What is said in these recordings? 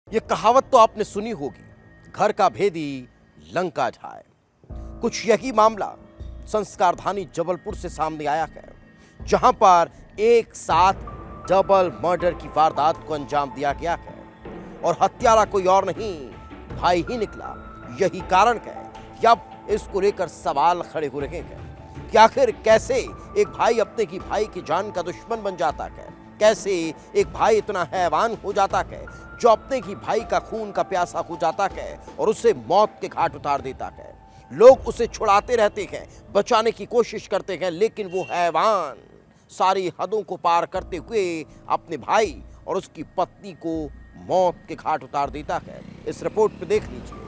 ये कहावत तो आपने सुनी होगी, घर का भेदी लंका ढाए। कुछ यही मामला संस्कारधानी जबलपुर से सामने आया है, जहां पर एक साथ डबल मर्डर की वारदात को अंजाम दिया गया है और हत्यारा कोई और नहीं, भाई ही निकला। यही कारण है कि अब इसको लेकर सवाल खड़े हो रहे हैं कि आखिर कैसे एक भाई अपने की भाई की जान का दुश्मन बन जाता है, कैसे एक भाई इतना हैवान हो जाता है जो अपने की भाई का खून का प्यासा हो जाता है और उसे मौत के घाट उतार देता है। लोग उसे छुड़ाते रहते हैं, बचाने की कोशिश करते हैं, लेकिन वो हैवान सारी हदों को पार करते हुए अपने भाई और उसकी पत्नी को मौत के घाट उतार देता है। इस रिपोर्ट पे देख लीजिए।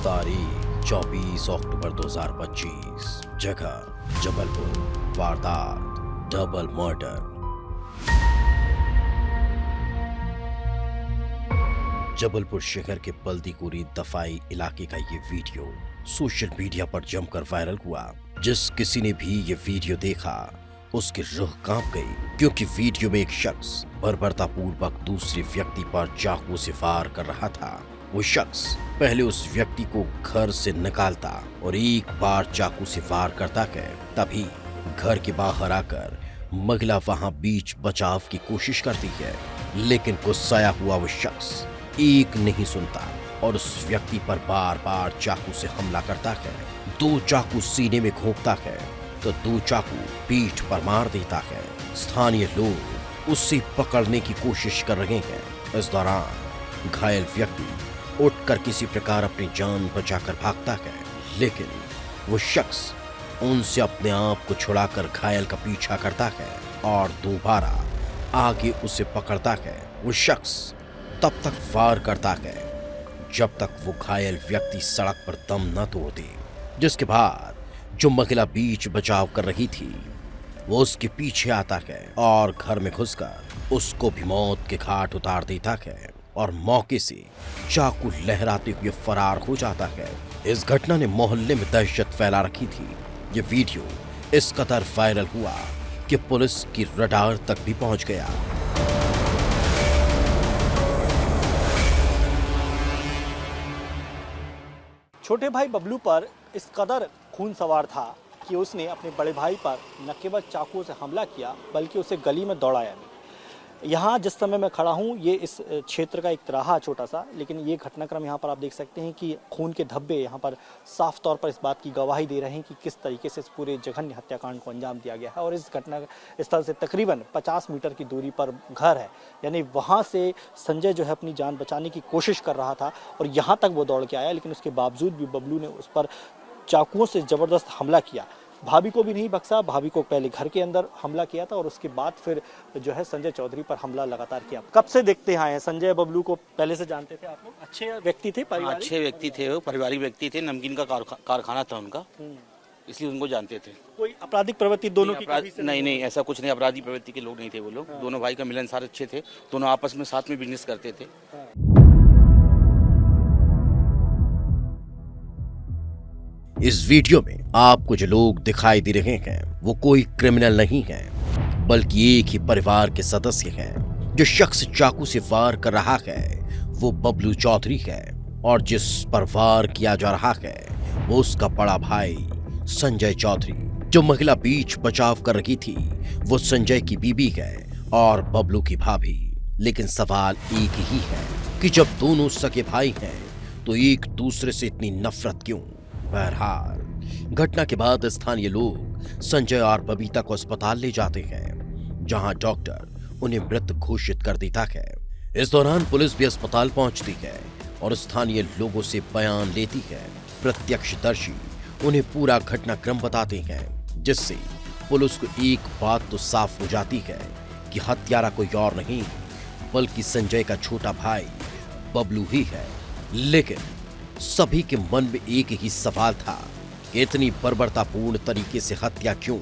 तारीख 24 अक्टूबर 2025, जगह जबलपुर, वारदात डबल मर्डर। जबलपुर शहर के बल्दीकुरी दफाई इलाके का ये वीडियो सोशल मीडिया पर जमकर वायरल हुआ। जिस किसी ने भी ये वीडियो देखा उसकी रूह कांप गई, क्योंकि वीडियो में एक शख्स बर्बरतापूर्वक दूसरे व्यक्ति पर चाकू से वार कर रहा था। वो शख्स पहले उस व्यक्ति को घर से निकालता और एक बार चाकू से वार करता है, तभी घर के बाहर आकर महिला वहां बीच बचाव की कोशिश करती है, लेकिन गुस्साया हुआ वो शख्स एक नहीं सुनता और उस व्यक्ति पर बार बार चाकू से हमला करता है। 2 चाकू सीने में घोंपता है तो 2 चाकू पीठ पर मार देता है। स्थानीय लोग उसे पकड़ने की कोशिश कर रहे हैं। इस दौरान घायल व्यक्ति उठकर किसी प्रकार अपनी जान बचाकर भागता है, लेकिन वो शख्स उनसे अपने आप को छुड़ाकर घायल का पीछा करता है और दोबारा आगे उसे पकड़ता है। वो शख्स तब तक वार करता है जब तक वो घायल व्यक्ति सड़क पर दम न तोड़ दे, जिसके बाद जो महिला बीच बचाव कर रही थी वो उसके पीछे आता है और घर में घुसकर उसको भी मौत के घाट उतार देता है और मौके से चाकू लहराते हुए फरार हो जाता है। इस घटना ने मोहल्ले में दहशत फैला रखी थी। ये वीडियो इस कदर वायरल हुआ कि पुलिस की रडार तक भी पहुंच गया। छोटे भाई बबलू पर इस कदर खून सवार था कि उसने अपने बड़े भाई पर न केवल चाकुओं से हमला किया बल्कि उसे गली में दौड़ाया भी। यहाँ जिस समय मैं खड़ा हूँ ये इस क्षेत्र का एक तिराहा छोटा सा, लेकिन ये घटनाक्रम यहाँ पर आप देख सकते हैं कि खून के धब्बे यहाँ पर साफ तौर पर इस बात की गवाही दे रहे हैं कि किस तरीके से इस पूरे जघन्य हत्याकांड को अंजाम दिया गया है। और इस घटना स्थल से तकरीबन 50 मीटर की दूरी पर घर है, यानी वहाँ से संजय जो है अपनी जान बचाने की कोशिश कर रहा था और यहाँ तक वो दौड़ के आया, लेकिन उसके बावजूद भी बबलू ने उस पर चाकुओं से ज़बरदस्त हमला किया। भाभी को भी नहीं बख्शा, भाभी को पहले घर के अंदर हमला किया था और उसके बाद फिर जो है संजय चौधरी पर हमला लगातार किया। कब से देखते आए हैं संजय बबलू को? पहले से जानते थे आप लोग? अच्छे व्यक्ति थे, अच्छे व्यक्ति थे, वो पारिवारिक व्यक्ति थे, नमकीन का कारखाना था उनका, इसलिए उनको जानते थे। कोई आपराधिक प्रवृत्ति दोनों की कभी से नहीं, ऐसा कुछ नहीं, अपराधी प्रवृत्ति के लोग नहीं थे वो लोग। दोनों भाई का मिलनसार अच्छे थे, दोनों आपस में साथ में बिजनेस करते थे। इस वीडियो में आपको जो लोग दिखाई दे रहे हैं वो कोई क्रिमिनल नहीं है, बल्कि एक ही परिवार के सदस्य हैं। जो शख्स चाकू से वार कर रहा है वो बबलू चौधरी है और जिस पर वार किया जा रहा है वो उसका बड़ा भाई संजय चौधरी। जो महिला बीच बचाव कर रही थी वो संजय की बीबी है और बबलू की भाभी। लेकिन सवाल एक ही है कि जब दोनों सगे भाई हैं तो एक दूसरे से इतनी नफरत क्यों? बहरहाल घटना के बाद स्थानीय लोग संजय और बबीता को अस्पताल ले जाते हैं, जहां डॉक्टर उन्हें मृत घोषित कर देता है। इस दौरान पुलिस भी अस्पताल पहुंचती है और स्थानीय लोगों से बयान लेती है। प्रत्यक्षदर्शी उन्हें पूरा घटनाक्रम बताते हैं, जिससे पुलिस को एक बात तो साफ हो जाती है कि हत्यारा कोई और नहीं बल्कि संजय का छोटा भाई बबलू ही है। लेकिन सभी के मन में एक ही सवाल था कि इतनी बर्बरतापूर्ण तरीके से हत्या क्यों?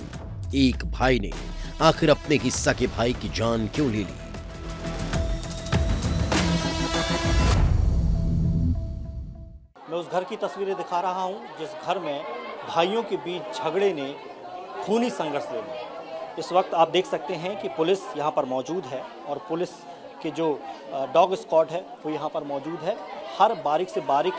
एक भाई ने आखिर अपने ही सगे भाई की जान क्यों ले ली? मैं उस घर की तस्वीरें दिखा रहा हूं जिस घर में भाइयों के बीच झगड़े ने खूनी संघर्ष ले लिया। इस वक्त आप देख सकते हैं कि पुलिस यहां पर मौजूद है और पुलिस के जो डॉग स्क्वाड है वो यहां पर मौजूद है। हर बारीक से बारीक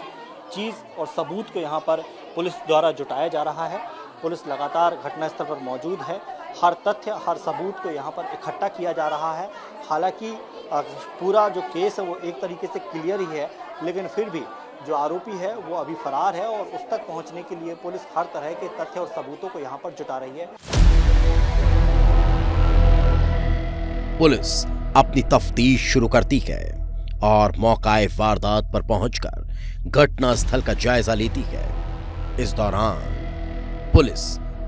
चीज़ और सबूत को यहां पर पुलिस द्वारा जुटाया जा रहा है। पुलिस लगातार घटनास्थल पर मौजूद है। हर तथ्य, हर सबूत को यहाँ पर इकट्ठा किया जा रहा है। हालांकि पूरा जो केस है वो एक तरीके से क्लियर ही है, लेकिन फिर भी जो आरोपी है वो अभी फरार है और उस तक पहुँचने के लिए पुलिस हर तरह के तथ्य और सबूतों को यहाँ पर जुटा रही है। पुलिस अपनी तफ्तीश शुरू करती है और मौकाए वारदात पर पहुंचकर घटना स्थल का जायजा लेती है। इस दौरान पुलिस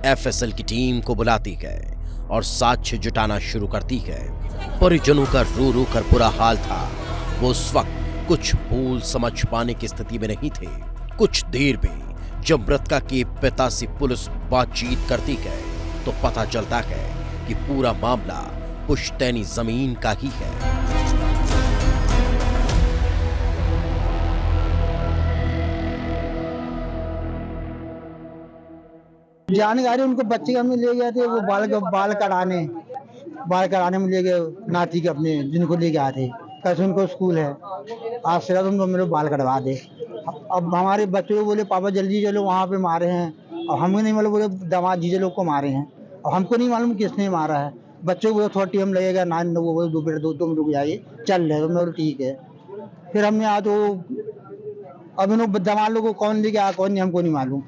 एफएसएल की टीम को बुलाती है और साक्ष्य जुटाना शुरू करती है। परिजनों का रो रो कर बुरा हाल था। वो उस वक्त कुछ बोल समझ पाने की स्थिति में नहीं थे। कुछ देर में जब मृतका के पिता से पुलिस बातचीत करती है तो पता चलता है कि पूरा मामला पुश्तैनी जमीन का ही है। जानकारी उनको बच्चे हमने ले गए थे, वो बाल कटाने में ले गए नाती के अपने, जिनको ले गए थे। कैसे उनको स्कूल है, आज से उनको मेरे बाल कटवा दे। अब हमारे बच्चों को बोले पापा जल्दी चलो वहाँ पे मारे हैं, और हमें नहीं मालूम, बोले दामाद जीजे लोग को मारे हैं और हमको नहीं मालूम किसने मारा है। बच्चों को थोड़ा टाइम लगेगा, ना वो दो मिनट रुक जाइए, चल रहे तो ठीक है। फिर हमने आज तो अब इन दामाद लोग को कौन लेके आया कौन नहीं हमको नहीं मालूम।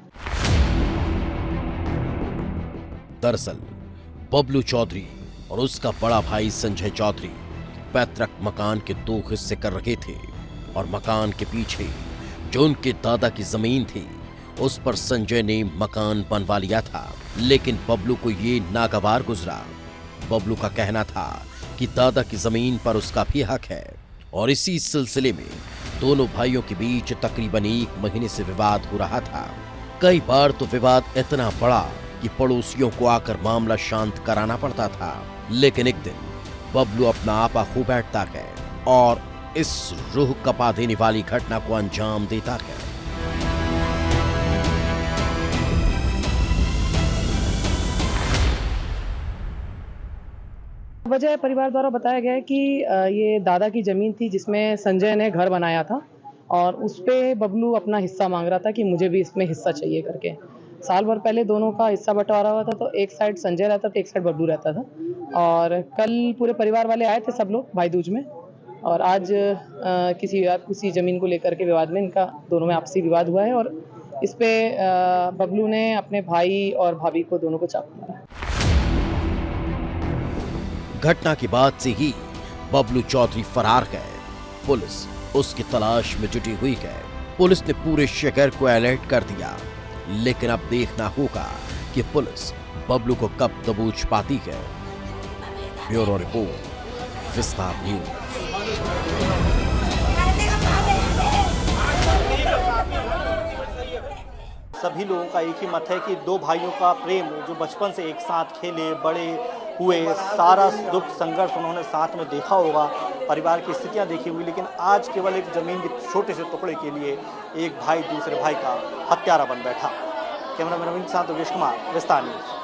दरअसल बबलू चौधरी और उसका बड़ा भाई संजय चौधरी पैतृक मकान के 2 हिस्से कर रहे थे और मकान के पीछे जो उनके दादा की जमीन थी उस पर संजय ने मकान बनवा लिया था। लेकिन बबलू को ये नागवार गुजरा। बबलू का कहना था कि दादा की जमीन पर उसका भी हक है और इसी सिलसिले में दोनों भाइयों के बीच तकरीबन 1 महीने से विवाद हो रहा था। कई बार तो विवाद इतना बड़ा कि पड़ोसियों को आकर मामला शांत कराना पड़ता था। लेकिन एक दिन बबलू अपना आपा खो बैठता है और इस रूह कपा देने वाली घटना को अंजाम देता है। वजह परिवार द्वारा बताया गया है कि ये दादा की ज़मीन थी जिसमें संजय ने घर बनाया था और उस पे बबलू अपना हिस्सा मांग रहा था कि मुझे भी इसमें हिस्सा चाहिए करके। साल भर पहले दोनों का हिस्सा बंटवारा हुआ था, तो एक साइड संजय रहता था, एक साइड बबलू रहता था। और कल पूरे परिवार वाले आए थे सब लोग भाई दूज में, और आज किसी ज़मीन को लेकर के विवाद में इनका दोनों में आपसी विवाद हुआ है और इस पे बबलू ने अपने भाई और भाभी को दोनों को चाकू मारा। घटना के बाद से ही बबलू चौधरी फरार है। पुलिस उसकी तलाश में जुटी हुई है। पुलिस ने पूरे शहर को अलर्ट कर दिया, लेकिन अब देखना होगा कि पुलिस बबलू को कब दबोच पाती है। ब्यूरो रिपोर्ट, विस्तार न्यूज। सभी लोगों का एक ही मत है कि 2 भाइयों का प्रेम जो बचपन से एक साथ खेले बड़े हुए, सारा दुख संघर्ष उन्होंने साथ में देखा होगा, परिवार की स्थितियां देखी हुई, लेकिन आज केवल एक ज़मीन के छोटे से टुकड़े के लिए एक भाई दूसरे भाई का हत्यारा बन बैठा। कैमरामैन नवीन के साथ योगेश कुमार, विस्तार न्यूज।